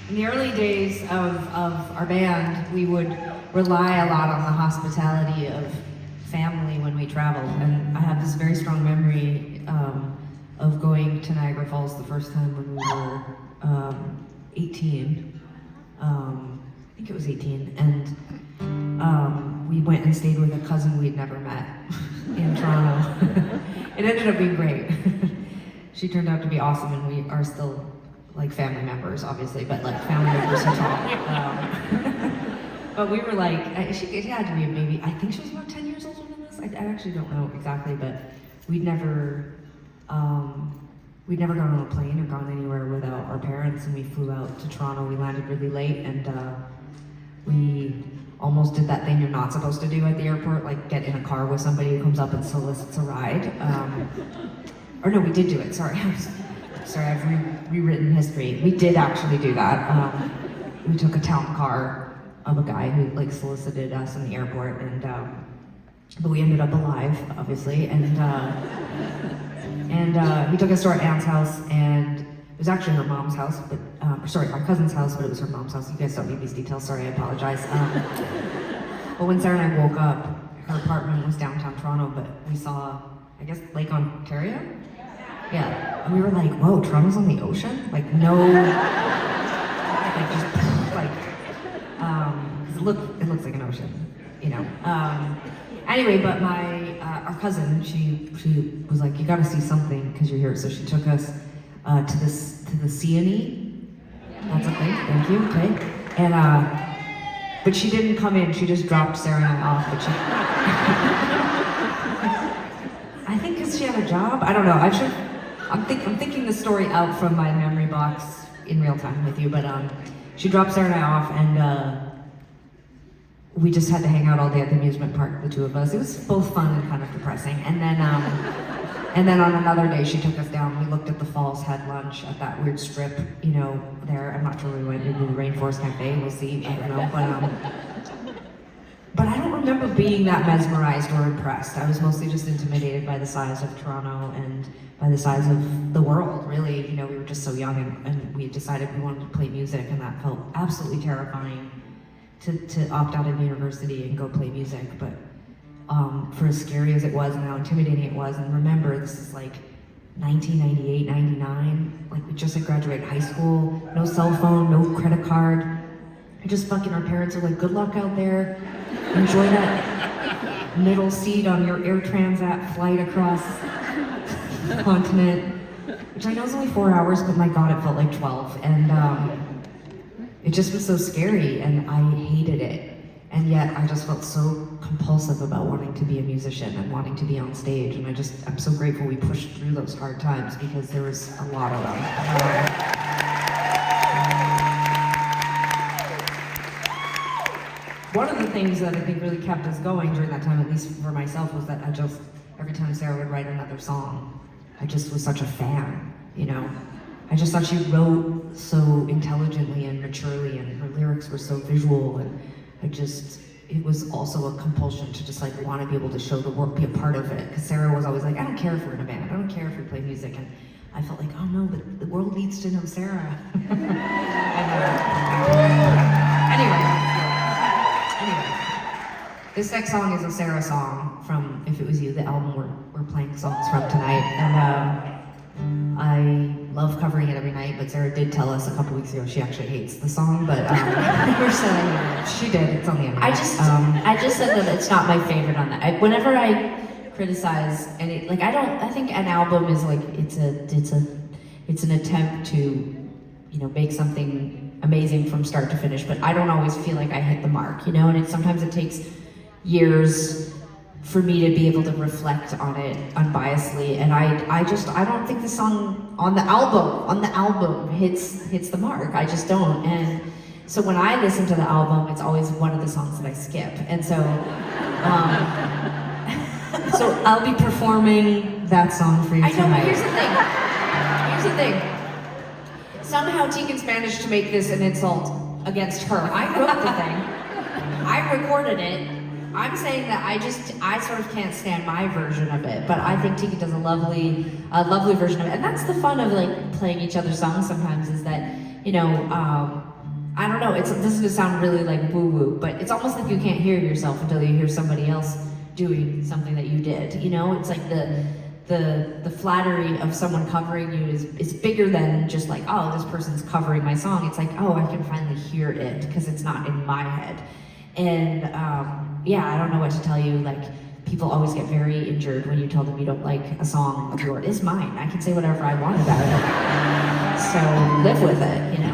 In the early days of our band, we would rely a lot on the hospitality of family when we traveled, and I have this very strong memory of going to Niagara Falls the first time when we were 18. I think it was 18, and we went and stayed with a cousin we'd never met in Toronto. It ended up being great. She turned out to be awesome, and we are still like family members, obviously, but like family members who talk. But we were like, it had to be maybe, I think she was about 10 years older than us. I actually don't know exactly, but we'd never gone on a plane or gone anywhere without our parents, and we flew out to Toronto. We landed really late, and we almost did that thing you're not supposed to do at the airport, like get in a car with somebody who comes up and solicits a ride. Or no, we did do it, sorry. I've rewritten history. We did actually do that. We took a town car of a guy who like solicited us in the airport, and but we ended up alive, obviously, and he took us to our aunt's house, and it was actually her mom's house, but our cousin's house, but it was her mom's house. You guys don't need these details, sorry, I apologize. But when Sarah and I woke up, her apartment was downtown Toronto, but we saw, I guess, Lake Ontario? Yeah, and we were like, whoa, Toronto's on the ocean? Like, no, like, just, like, it looks like an ocean, you know. Anyway, but our cousin, she was like, you gotta see something, because you're here, so she took us to the C&E. That's a thing, thank you, okay. And, but she didn't come in, she just dropped Sarah and I off, but she, I think because she had a job, I don't know, I'm thinking the story out from my memory box in real time with you, but she dropped Sarah and I off, and we just had to hang out all day at the amusement park, the two of us. It was both fun and kind of depressing. And then on another day, she took us down. We looked at the falls, had lunch at that weird strip, you know, there. I'm not sure we went into the Rainforest Cafe. We'll see. I don't know. But I don't remember being that mesmerized or impressed. I was mostly just intimidated by the size of Toronto and by the size of the world, really. You know, we were just so young, and we decided we wanted to play music, and that felt absolutely terrifying to opt out of university and go play music. But for as scary as it was and how intimidating it was, and remember, this is like 1998, 99, like we just had graduated high school, no cell phone, no credit card. Our parents are like, good luck out there. Enjoy that middle seat on your Air Transat flight across the continent, which I know is only 4 hours, but my God, it felt like 12. And it just was so scary, and I hated it. And yet I just felt so compulsive about wanting to be a musician and wanting to be on stage. And I'm so grateful we pushed through those hard times, because there was a lot of them. One of the things that I think really kept us going during that time, at least for myself, was that every time Sarah would write another song, I just was such a fan, you know? I just thought she wrote so intelligently and maturely, and her lyrics were so visual, and it was also a compulsion to just like want to be able to show the world, be a part of it. Because Sarah was always like, I don't care if we're in a band, I don't care if we play music, and I felt like, oh no, but the world needs to know Sarah. Anyway, this next song is a Sarah song from If It Was You, the album we're playing songs from tonight, and I love covering it every night, but Sarah did tell us a couple weeks ago she actually hates the song, but You're silly. she did, it's on the internet. I just said that it's not my favorite on that. Whenever I criticize any, like I think an album is like, it's an attempt to, you know, make something amazing from start to finish, but I don't always feel like I hit the mark, you know, and sometimes it takes years for me to be able to reflect on it unbiasedly, and I don't think the song on the album hits the mark. I just don't. And so when I listen to the album, it's always one of the songs that I skip. And so so I'll be performing that song for you tonight. I know, but here's the thing. Somehow Tegan's managed to make this an insult against her. I wrote the thing. I recorded it. I'm saying that I sort of can't stand my version of it, but I think Tegan does a lovely version of it. And that's the fun of like playing each other's songs sometimes, is that, you know, I don't know, this is gonna sound really like woo-woo, but it's almost like you can't hear yourself until you hear somebody else doing something that you did, you know? It's like the flattery of someone covering you is bigger than just like, oh, this person's covering my song. It's like, oh, I can finally hear it because it's not in my head. And yeah, I don't know what to tell you. Like, people always get very injured when you tell them you don't like a song of yours. It's mine. I can say whatever I want about it. So live with it, you know?